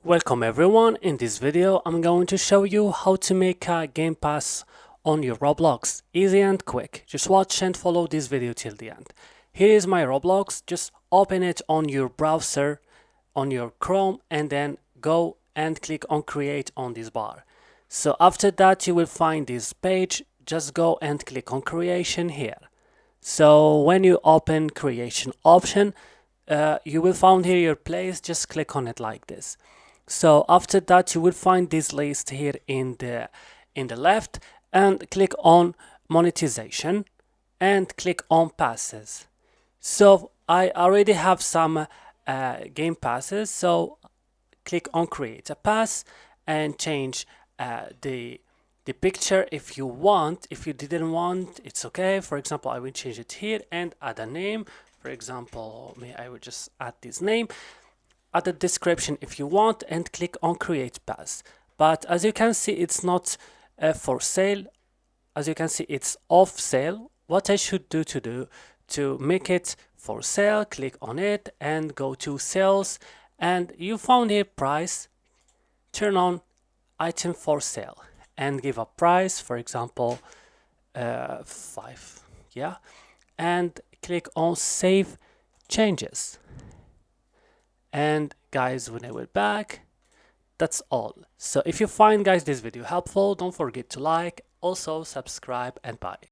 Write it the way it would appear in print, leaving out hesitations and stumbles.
Welcome everyone. In this video I'm going to show you how to make a game pass on your Roblox. Easy and quick. Just watch and follow this video till the end. Here is my Roblox. Just open it on your browser, on your Chrome, and then go and click on create on this bar. So after that you will find this page. Just go and click on creation here. So when you open creation option, you will find here your place. Just click on it like this. So after that you will find this list here in the left, and click on monetization and click on passes. So I already have some game passes, so click on create a pass and change the picture if you want. If you didn't want, it's okay. For example, I will change it here and add a name. For example, I will just add this name. Add a description if you want and click on create pass. But as you can see, it's not for sale. As you can see, it's off sale. What I should do to make it for sale, click on it and go to sales, and you found here price. Turn on item for sale and give a price, for example 5, yeah, and click on save changes. And guys, when I will back, that's all. So if you find guys this video helpful, don't forget to like, also subscribe, and bye.